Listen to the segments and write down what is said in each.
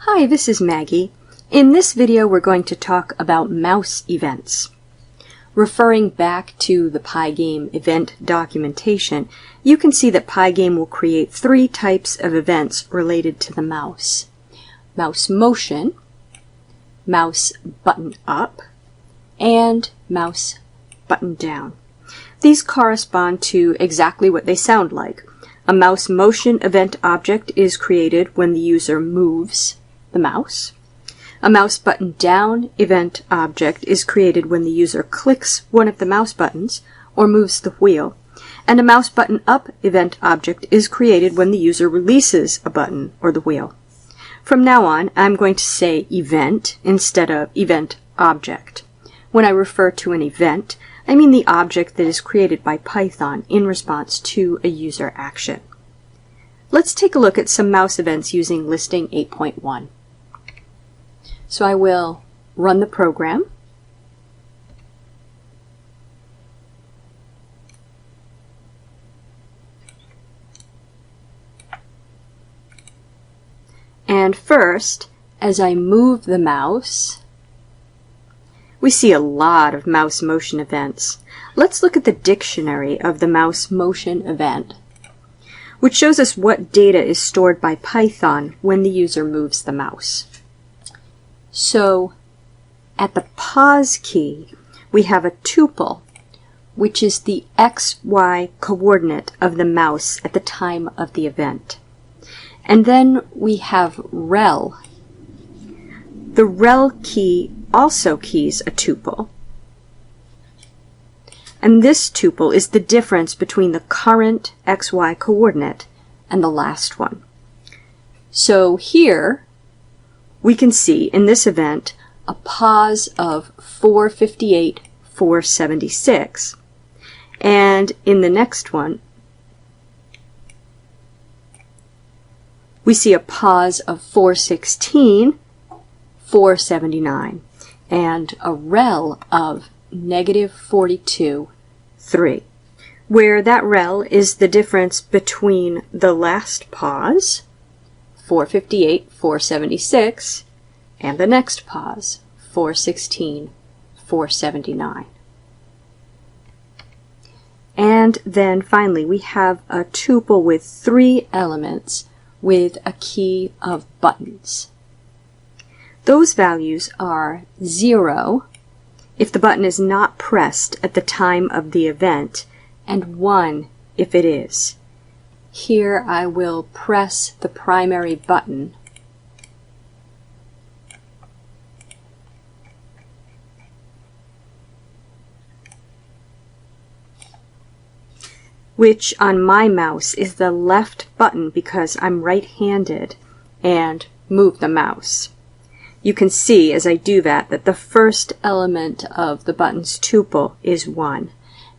Hi, this is Maggie. In this video we're going to talk about mouse events. Referring back to the pygame event documentation, you can see that pygame will create three types of events related to the mouse. Mouse motion, mouse button up, and mouse button down. These correspond to exactly what they sound like. A mouse motion event object is created when the user moves the mouse. A mouse button down event object is created when the user clicks one of the mouse buttons or moves the wheel. And a mouse button up event object is created when the user releases a button or the wheel. From now on, I'm going to say event instead of event object. When I refer to an event, I mean the object that is created by Python in response to a user action. Let's take a look at some mouse events using listing 8.1. So I will run the program. And first, as I move the mouse, we see a lot of mouse motion events. Let's look at the dictionary of the mouse motion event, which shows us what data is stored by Python when the user moves the mouse. So at the pause key, we have a tuple, which is the XY coordinate of the mouse at the time of the event. And then we have rel. The rel key also keys a tuple. And this tuple is the difference between the current XY coordinate and the last one. So here, we can see in this event a pause of 458, 476. And in the next one, we see a pause of 416, 479, and a rel of -42, 3, where that rel is the difference between the last pause, 458, 476, and the next pause, 416, 479. And then finally we have a tuple with 3 elements with a key of buttons. Those values are 0 if the button is not pressed at the time of the event, and 1 if it is. Here I will press the primary button which on my mouse is the left button because I'm right-handed, and move the mouse. You can see as I do that the first element of the button's tuple is 1.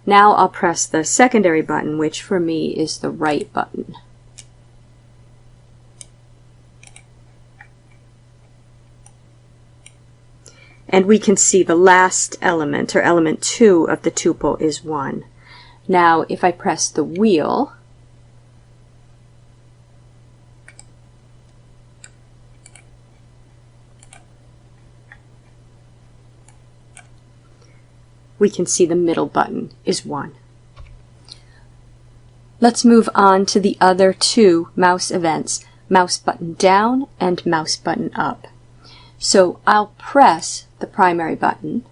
Now I'll press the secondary button, which for me is the right button. And we can see the last element, or element 2 of the tuple, is 1. Now if I press the wheel, we can see the middle button is 1. Let's move on to the other 2 mouse events, mouse button down and mouse button up. So I'll press the primary button,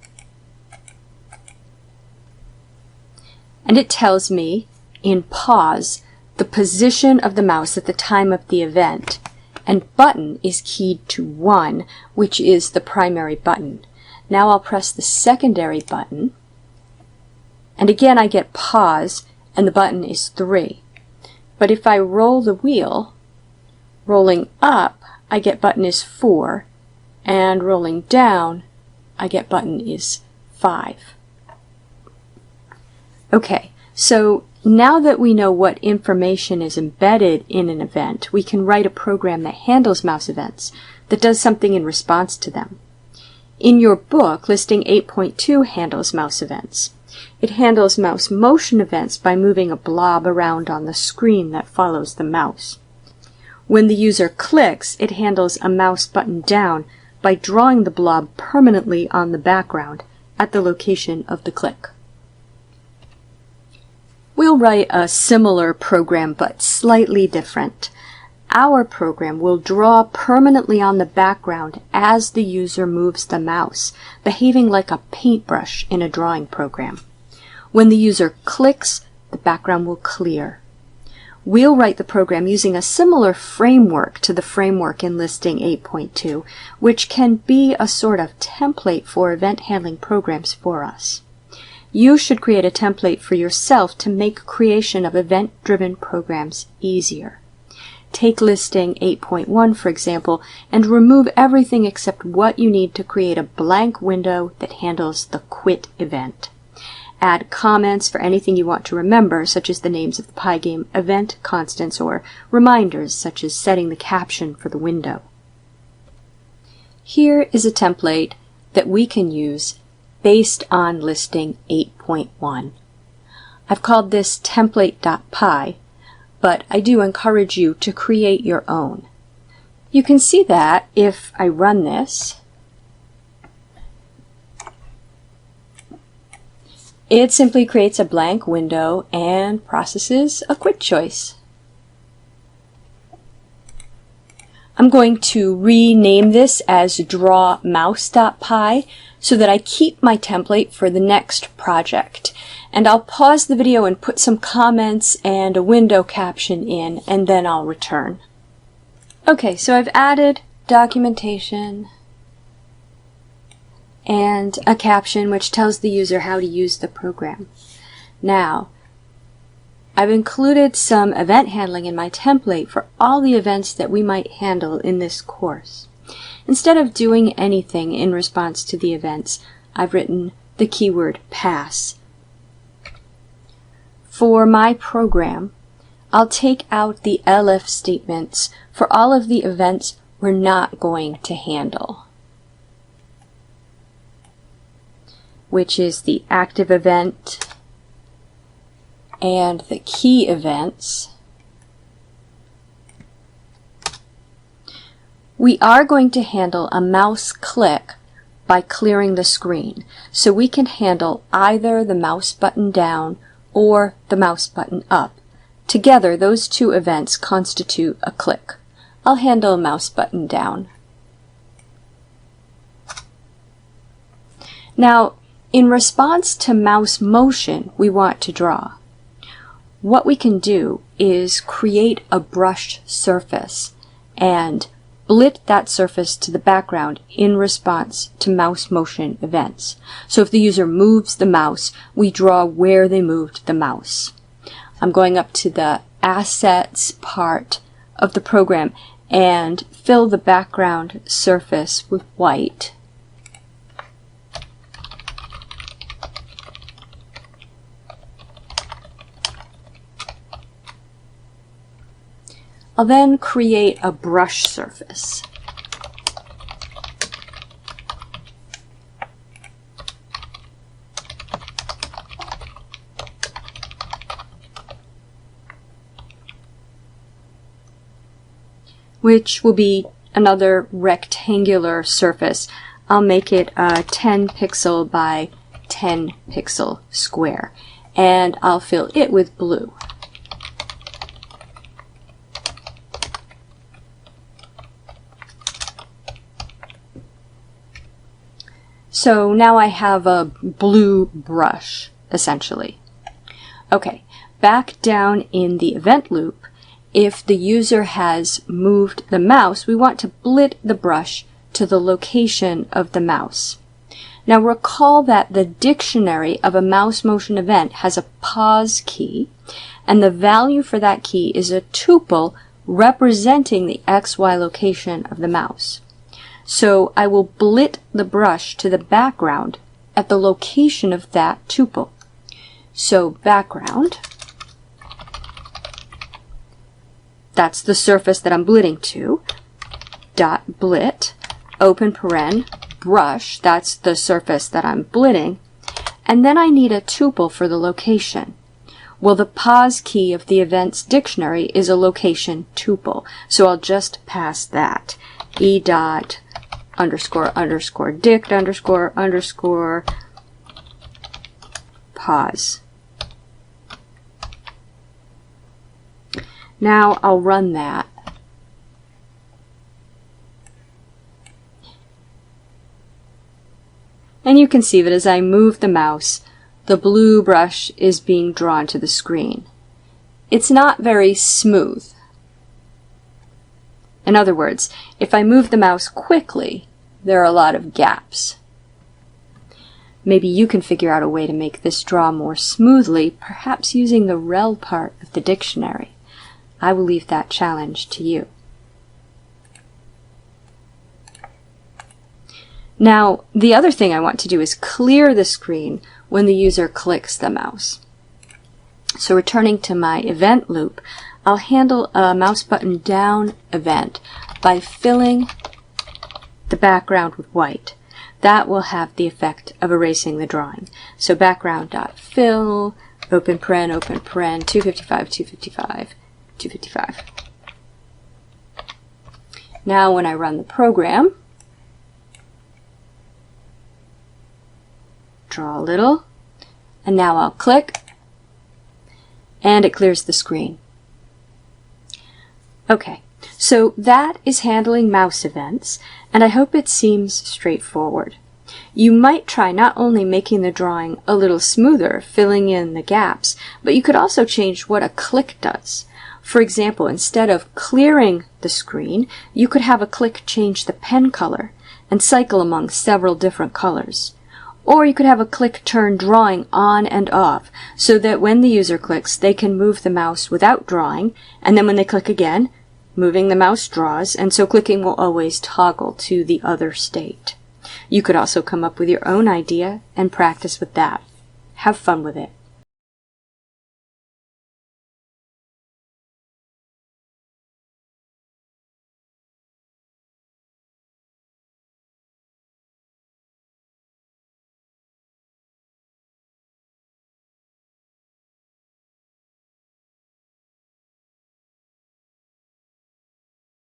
and it tells me in pause the position of the mouse at the time of the event, and button is keyed to 1, which is the primary button. Now I'll press the secondary button, and again I get pause, and the button is 3. But if I roll the wheel, rolling up, I get button is 4, and rolling down, I get button is 5. Okay, so now that we know what information is embedded in an event, we can write a program that handles mouse events, that does something in response to them. In your book, listing 8.2 handles mouse events. It handles mouse motion events by moving a blob around on the screen that follows the mouse. When the user clicks, it handles a mouse button down by drawing the blob permanently on the background at the location of the click. We'll write a similar program but slightly different. Our program will draw permanently on the background as the user moves the mouse, behaving like a paintbrush in a drawing program. When the user clicks, the background will clear. We'll write the program using a similar framework to the framework in Listing 8.2, which can be a sort of template for event handling programs for us. You should create a template for yourself to make creation of event-driven programs easier. Take Listing 8.1, for example, and remove everything except what you need to create a blank window that handles the quit event. Add comments for anything you want to remember, such as the names of the pygame event constants, or reminders, such as setting the caption for the window. Here is a template that we can use based on Listing 8.1. I've called this template.py, but I do encourage you to create your own. You can see that if I run this, it simply creates a blank window and processes a quit choice. I'm going to rename this as drawmouse.py so that I keep my template for the next project. And I'll pause the video and put some comments and a window caption in, and then I'll return. Okay, so I've added documentation and a caption which tells the user how to use the program. Now, I've included some event handling in my template for all the events that we might handle in this course. Instead of doing anything in response to the events, I've written the keyword pass. For my program, I'll take out the elif statements for all of the events we're not going to handle, which is the active event and the key events. We are going to handle a mouse click by clearing the screen, so we can handle either the mouse button down or the mouse button up. Together, those two events constitute a click. I'll handle a mouse button down. Now, in response to mouse motion we want to draw, what we can do is create a brushed surface and blit that surface to the background in response to mouse motion events. So if the user moves the mouse, we draw where they moved the mouse. I'm going up to the assets part of the program and fill the background surface with white. I'll then create a brush surface. Which will be another rectangular surface. I'll make it a 10 pixel by 10 pixel square, and I'll fill it with blue. So now I have a blue brush, essentially. Okay, back down in the event loop, if the user has moved the mouse, we want to blit the brush to the location of the mouse. Now recall that the dictionary of a mouse motion event has a pause key, and the value for that key is a tuple representing the XY location of the mouse. So I will blit the brush to the background at the location of that tuple. So background, that's the surface that I'm blitting to, dot blit, open paren, brush, that's the surface that I'm blitting, and then I need a tuple for the location. Well, the pos key of the events dictionary is a location tuple, so I'll just pass that. E dot underscore underscore dict underscore underscore pos. Now I'll run that. And you can see that as I move the mouse, the blue brush is being drawn to the screen. It's not very smooth. In other words, if I move the mouse quickly, there are a lot of gaps. Maybe you can figure out a way to make this draw more smoothly, perhaps using the rel part of the dictionary. I will leave that challenge to you. Now, the other thing I want to do is clear the screen when the user clicks the mouse. So returning to my event loop, I'll handle a mouse button down event by filling the background with white. That will have the effect of erasing the drawing. So background.fill, open paren, 255, 255, 255. Now when I run the program, draw a little, and now I'll click, and it clears the screen. Okay, so that is handling mouse events, and I hope it seems straightforward. You might try not only making the drawing a little smoother, filling in the gaps, but you could also change what a click does. For example, instead of clearing the screen, you could have a click change the pen color and cycle among several different colors. Or you could have a click turn drawing on and off, so that when the user clicks, they can move the mouse without drawing, and then when they click again, moving the mouse draws, and so clicking will always toggle to the other state. You could also come up with your own idea and practice with that. Have fun with it.